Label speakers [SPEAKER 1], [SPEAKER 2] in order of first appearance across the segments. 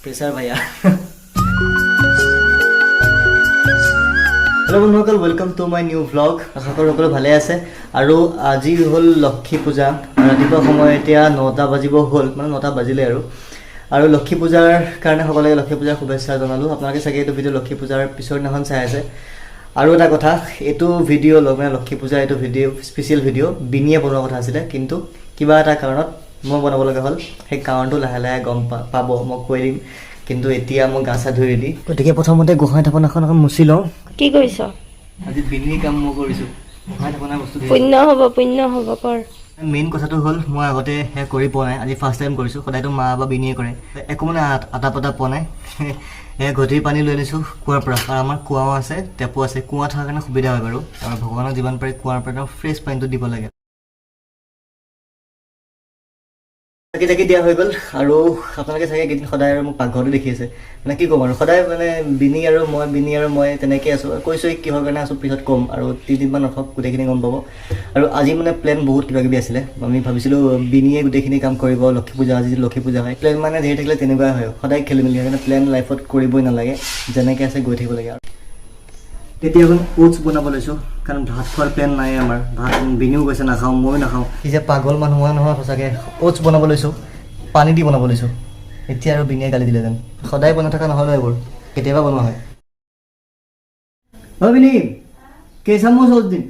[SPEAKER 1] pressure ভাইয়া hello' বন্ধুসকল welcome to my new vlog আশা কৰোঁ সকলো ভালে আছে আৰু আজি হ'ল লক্ষী পূজা ৰাতিপুৱা সময় এতিয়া 9টা বাজিব হ'ল মানে 9টা বাজিলে আৰু লক্ষী পূজাৰ কাৰণে সকলোকে লক্ষী পূজাৰ শুভেচ্ছা জনালোঁ আপোনালোকে চাগে এইটো ভিডিঅ' লক্ষী পূজাৰ পিছৰ দিনাখন চাই আছে আৰু এটা কথা এইটো ভিডিঅ' মানে লক্ষী পূজাৰ এইটো ভিডিঅ' স্পেচিয়েল ভিডিঅ' বিনিয়ে বনোৱা কথা আছিলে কিন্তু কিবা এটা কাৰণত মই বনাব লগা হ'ল সেই কাৰণটো লাহে লাহে গম পাব মই কৈ দিম কিন্তু এতিয়া মই গা চা ধুই ৰেডি গতিকে প্ৰথমতে গোসাঁই থাপনাখন মুচি লওঁ
[SPEAKER 2] কি কৰিছ
[SPEAKER 1] আজি বিনি কাম মই কৰিছোঁ গোসাঁই থাপনা বস্তু
[SPEAKER 2] পুণ্য হ'ব কৰ
[SPEAKER 1] মেইন কথাটো হ'ল মই আগতে সেয়া কৰি পোৱা নাই আজি ফাৰ্ষ্ট টাইম কৰিছোঁ সদায়তো মা বা বিনিয়ে কৰে একো মানে আটা পাতা পোৱা নাই গধুৰ পানী লৈ আনিছোঁ কুঁৱাৰ পৰা আৰু আমাৰ কুঁৱাও আছে টেপো আছে কুঁৱা থকাৰ কাৰণে সুবিধা হয় বাৰু আৰু ভগৱানক যিমান পাৰে কুঁৱাৰ পৰা ফ্ৰেছ পানীটো দিব লাগে চাকি দিয়া হৈ গ'ল আৰু আপোনালোকে চাগে কেইদিন সদায় আৰু মোক পাকঘৰতে দেখি আছে মানে কি ক'ম আৰু সদায় মানে বিনি আৰু মই তেনেকৈ আছোঁ কৈছোঁ কিহৰ কাৰণে আছোঁ পিছত ক'ম আৰু 3 দিনমান ৰখক গোটেইখিনি গম পাব আৰু আজি মানে প্লেন বহুত কিবা কিবি আছিলে আমি ভাবিছিলোঁ বিনিয়ে গোটেইখিনি কাম কৰিব লক্ষী পূজা আজি লক্ষী পূজা হয় প্লেন মানে ধেৰ থাকিলে তেনেকুৱাই হয় সদায় খেলি মেলি সেইকাৰণে প্লেন লাইফত কৰিবই নালাগে যেনেকৈ আছে গৈ থাকিব লাগে আৰু তেতিয়া এখন ওটছ বনাব লৈছোঁ কাৰণ ভাত খোৱাৰ প্লেন নাই আমাৰ ভাত বিনিও গৈছে নাখাওঁ ময়ো নাখাওঁ সি যে পাগল মানুহ নহয় সঁচাকৈ ওটছ বনাব লৈছোঁ পানী দি বনাব লৈছোঁ এতিয়া আৰু বিনিয়ে গালি দিলে যেন সদায় বনাই থকা নহ'লে এইবোৰ কেতিয়াবা বনোৱা হয় অ' বিনি কেইচামুচ ওটছ দিম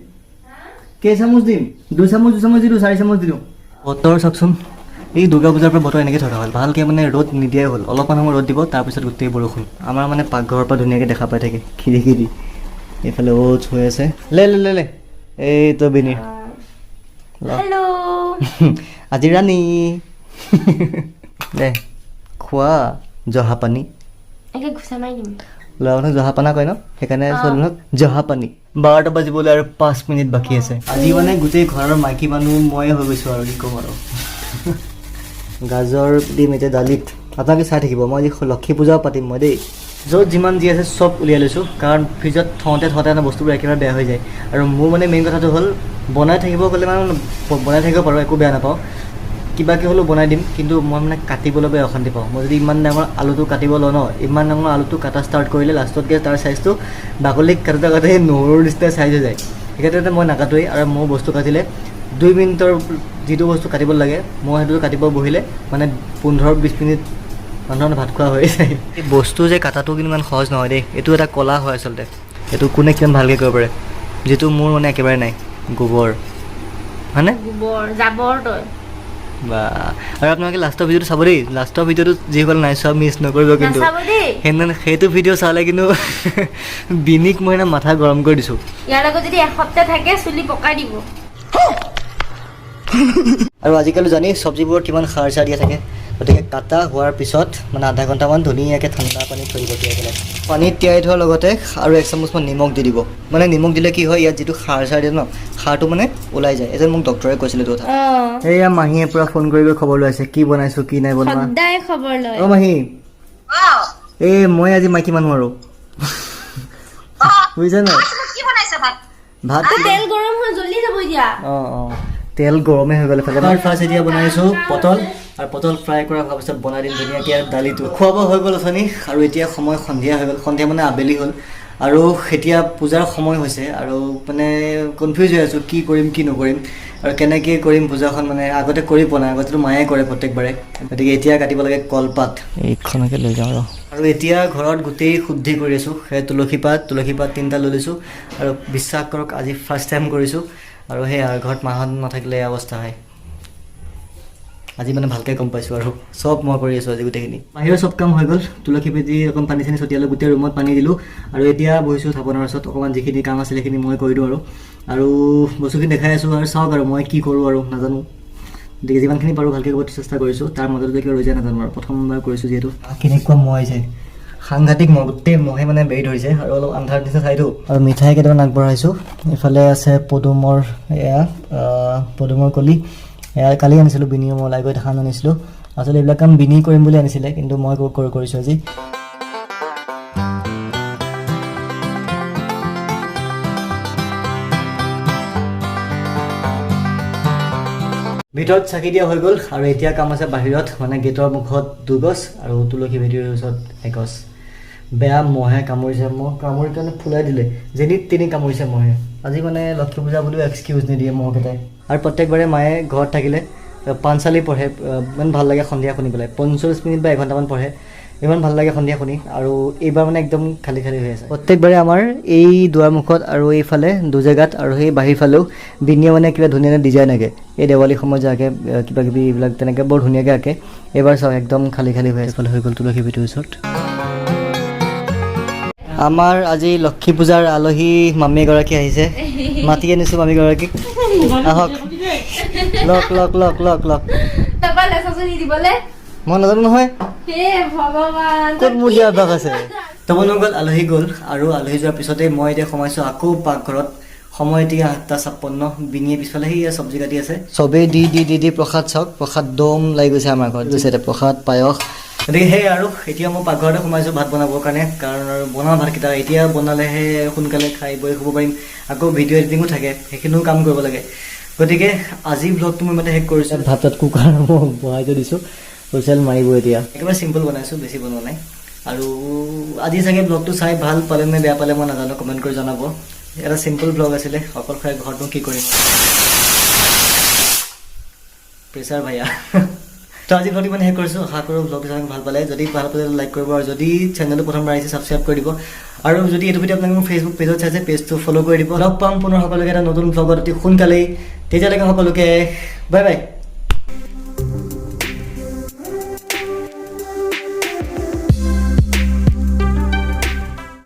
[SPEAKER 1] কেইচামুচ দিম 2 চামুচ দিলোঁ 4 চামুচ দিলোঁ বতৰ চাওকচোন এই দুৰ্গা পূজাৰ পৰা বতৰ এনেকৈ থকা হ'ল ভালকৈ মানে ৰ'দ নিদিয়াই হ'ল অলপমান সময় ৰ'দ দিব তাৰপিছত গোটেই বৰষুণ আমাৰ মানে পাকঘৰৰ পৰা ধুনীয়াকৈ দেখা পাই থাকে খিৰিকি এইফালে ওটছ হৈ আছে লে এইটো বিনিৰ
[SPEAKER 2] হেল্ল'
[SPEAKER 1] আজি ৰাণী দে খোৱা জহা পানী
[SPEAKER 2] একে ঘুচা মাৰি দিম
[SPEAKER 1] ল'ৰা মানুহক জহা পানা কয় ন সেইকাৰণে ছোৱালী মানুহক জহা পানী 12টা বাজিবলৈ আৰু 5 মিনিট বাকী আছে আজি মানে গোটেই ঘৰৰ মাইকী মানুহ ময়ে হৈ গৈছোঁ আৰু কি ক'ম আৰু গাজৰ দিম এতিয়া দালিত আপোনালোকে চাই থাকিব মই আজি লক্ষী পূজাও পাতিম মই দেই য'ত যিমান যি আছে চব উলিয়াই লৈছোঁ কাৰণ ফ্ৰিজত থওঁতে বস্তুবোৰ একেবাৰে বেয়া হৈ যায় আৰু মোৰ মানে মেইন কথাটো হ'ল বনাই থাকিব গ'লে মানে বনাই থাকিব পাৰোঁ একো বেয়া নাপাওঁ কিবাকৈ হ'লেও বনাই দিম কিন্তু মই মানে কাটিবলৈ বেয়া অশান্তি পাওঁ মই যদি ইমান ডাঙৰ আলুটো কাটিব লওঁ ন ইমান ডাঙৰ আলুটো কাটা ষ্টাৰ্ট কৰিলে লাষ্টতকৈ তাৰ চাইজটো বাকলিক কাটোতে নহৰুৰ নিচিনা চাইজ হৈ যায় সেইক্ষেত্ৰতে মই নাকাটোৱেই আৰু মোৰ বস্তু কাটিলে 2 মিনিটৰ যিটো বস্তু কাটিব লাগে মই সেইটো কাটিব বহিলে মানে 15-20 মিনিট মানুহৰ ভাত খোৱা হৈ যায় এই বস্তু যে কাটাটো কিন্তু ইমান সহজ নহয় দেই এইটো এটা কলা হয় আচলতে এইটো কোনে কিমান ভালকৈ কৰিব পাৰে যিটো মোৰ মানে একেবাৰে নাই গোবৰ হয়নে
[SPEAKER 2] গোবৰ জাবৰ তই
[SPEAKER 1] বা আৰু আপোনালোকে লাষ্টৰ ভিডিঅ'টো চাব দেই লাষ্টৰ ভিডিঅ'টো যিসকল নাই চোৱা মিছ নকৰিব কিন্তু সেইদিনা সেইটো ভিডিঅ' চালে কিন্তু বিনিক মই মাথা গৰম কৰি দিছোঁ
[SPEAKER 2] ইয়াৰ লগত যদি এসপ্তাহ থাকে চুলি পকাই দিব
[SPEAKER 1] আৰু আজিকালি জানি চব্জিবোৰত কিমান সাৰ চাৰ দিয়া থাকে গতিকে কাটা হোৱাৰ পিছত মানে আধা ঘণ্টামান ধুনীয়াকৈ ঠাণ্ডা পানীত থৈ দিব তিয়াই পেলাই পানীত তিয়াই থোৱাৰ লগতে আৰু 1 চামুচমান নিমখ দি দিব মানে নিমখ দিলে কি হয় ইয়াত যিটো সাৰ চাৰ দিয়ে ন সাৰটো মানে ওলাই যায় এজন মোক ডক্টৰে কৈছিলে এইটো কথা এয়া মাহীয়ে পূৰা ফোন কৰি খবৰ লৈ আছে কি বনাইছোঁ কি নাই বনোৱা
[SPEAKER 2] সদায় খবৰ লয়
[SPEAKER 1] অ' মাহী এই মই আজি মাইকী মানুহ আৰু বুজিছা নাই ভাত
[SPEAKER 2] তেল গৰম হৈ জ্বলি যাব এতিয়া
[SPEAKER 1] অঁ তেল গৰমে হৈ গ'ল এফালে ফাৰ্ষ্ট এতিয়া বনাইছোঁ পটল আৰু পটল ফ্ৰাই কৰা হোৱাৰ পিছত বনাই দিম ধুনীয়াকৈ আৰু দালিটো খোৱা বোৱা হৈ গ'ল অথনি আৰু এতিয়া সময় সন্ধিয়া হৈ গ'ল সন্ধিয়া মানে আবেলি হ'ল আৰু এতিয়া পূজাৰ সময় হৈছে আৰু মানে কনফিউজ হৈ আছোঁ কি কৰিম কি নকৰিম আৰু কেনেকৈ কৰিম পূজাখন মানে আগতে কৰি পোৱা নাই আগতেতো মায়ে কৰে প্ৰত্যেকবাৰে গতিকে এতিয়া কাটিব লাগে কলপাত এইখনকে লৈ যাওঁ আৰু এতিয়া ঘৰত গোটেই শুদ্ধি কৰি আছোঁ সেই তুলসী পাত 3টা লৈ লৈছোঁ আৰু বিশ্বাস কৰক আজি ফাৰ্ষ্ট টাইম কৰিছোঁ আৰু সেই ঘৰত মাহঁত নাথাকিলে এই অৱস্থা হয় আজি মানে ভালকৈ গম পাইছোঁ আৰু চব মই কৰি আছোঁ আজি গোটেইখিনি বাহিৰৰ চব কাম হৈ গ'ল তুলসী পেটি অকণ পানী চানী ছটিয়ালোঁ গোটেই ৰুমত পানী দিলোঁ আৰু এতিয়া বহিছোঁ থাপনাৰ ওচৰত অকণমান যিখিনি কাম আছিলে সেইখিনি মই কৰি দিওঁ আৰু বস্তুখিনি দেখাই আছোঁ আৰু চাওক আৰু মই কি কৰোঁ আৰু নাজানো গতিকে যিমানখিনি পাৰোঁ ভালকৈ কৰিব চেষ্টা কৰিছোঁ তাৰ মাজতে কিবা ৰৈ যায় নাজানো আৰু প্ৰথমবাৰ কৰিছোঁ যিহেতু কেনেকুৱা মহ আহিছে সাংঘাতিক মহ গোটেই মহে মানে বেৰি ধৰিছে আৰু অলপ আন্ধাৰ নিচিনা ঠাইটো আৰু মিঠাই কেইটামান আগবঢ়াইছোঁ এইফালে আছে পদুমৰ কলি এয়া কালি আনিছিলোঁ বিনিও মই ওলাই গৈ ধান আনিছিলোঁ আচলতে এইবিলাক কাম বিনি কৰিম বুলি আনিছিলে কিন্তু মই কৰিছোঁ আজি ভিতৰত চাকি দিয়া হৈ গ'ল আৰু এতিয়া কাম আছে বাহিৰত মানে গেটৰ মুখত 2 গছ আৰু তুলসী ভেটিৰ ওচৰত 1 গছ বেয়া মহে কামুৰিছে মহ কামুৰি কাৰণে ফুলাই দিলে যেনিত তিনি কামুৰিছে মহে আজি মানে লক্ষ্মী পূজা বুলিও এক্সকিউজ নিদিয়ে মহকেইটাই আৰু প্ৰত্যেকবাৰে মায়ে ঘৰত থাকিলে পাঞ্চালী পঢ়ে ইমান ভাল লাগে সন্ধিয়া শুনি পেলাই 45 মিনিট বা এঘণ্টামান পঢ়ে ইমান ভাল লাগে সন্ধিয়া শুনি আৰু এইবাৰ মানে একদম খালী খালী হৈ আছে প্ৰত্যেকবাৰে আমাৰ এই দুৱাৰমুখত আৰু এইফালে দুজেগাত আৰু সেই বাহিৰ ফালেও বিনিয়ে মানে কিবা ধুনীয়া ডিজাইন আঁকে এই দেৱালী সময়ত যে আঁকে কিবা কিবি এইবিলাক তেনেকৈ বৰ ধুনীয়াকৈ আঁকে এইবাৰ চাওক একদম খালী খালী হৈ এইফালে হৈ গ'ল তুলসী ভেটিৰ ওচৰত আমাৰ আজি লক্ষ্মী পূজাৰ আলহী মামী এগৰাকী আহিছে মাতি আনিছোঁ মামীগৰাকীক আহক লক লক লক লক লক
[SPEAKER 2] তাৰপৰা লেচাচনি দিবলৈ
[SPEAKER 1] মই নাজানো নহয়
[SPEAKER 2] হে ভগৱান
[SPEAKER 1] ক'ত মোৰ দিয়া অভ্যাস আছে তপনগত আলহী গ'ল আৰু আলহী যোৱাৰ পিছতে মই এতিয়া সোমাইছোঁ আকৌ পাকঘৰত সময় এতিয়া 8:56 বিনিয়ে পিছফালে সেয়া চব্জি কাটি আছে চবেই দি দি দি দি প্ৰসাদ চাওক প্ৰসাদ দম লাগি গৈছে আমাৰ ঘৰত গৈছে এতিয়া প্ৰসাদ পায়স গতিকে সেই আৰু এতিয়া মই পাকঘৰতে সোমাইছোঁ ভাত বনাবৰ কাৰণে কাৰণ আৰু বনোৱা ভাতকেইটা এতিয়া বনালেহে সোনকালে খাই বৈ শুব পাৰিম আকৌ ভিডিঅ' এডিটিঙো থাকে সেইখিনিও কাম কৰিব লাগে গতিকে আজি ব্লগটো মই মানে শেষ কৰিছোঁ ভাতত কুকাৰ মই বহাই থৈ দিছোঁ হুইচেল মাৰিব এতিয়া একেবাৰে চিম্পল বনাইছোঁ বেছি বনোৱা নাই আৰু আজি চাগে ব্লগটো চাই ভাল পালে নে বেয়া পালে মই নাজানো কমেণ্ট কৰি জনাব এটা চিম্পল ব্লগ আছিলে অকলশৰে ঘৰটো কি কৰিম প্ৰেছাৰ ভাইয়া তো আজি ব্লগটো মানে শেষ কৰিছোঁ আশা কৰোঁ ব্লগটো চাই ভাল পালে যদি ভাল পালে লাইক কৰিব আৰু যদি চেনেলটো প্ৰথমবাৰ আহিছে ছাবস্ক্ৰাইব কৰি দিব আৰু যদি এইটো ভিডিঅ' আপোনালোকে মোৰ ফেচবুক পেজত চাইছে পেজটো ফ'ল' কৰি দিব লগ পাম পুনৰ সকলোকে এটা নতুন ব্লগত অতি সোনকালেই তেতিয়ালৈকে সকলোকে বাই বাই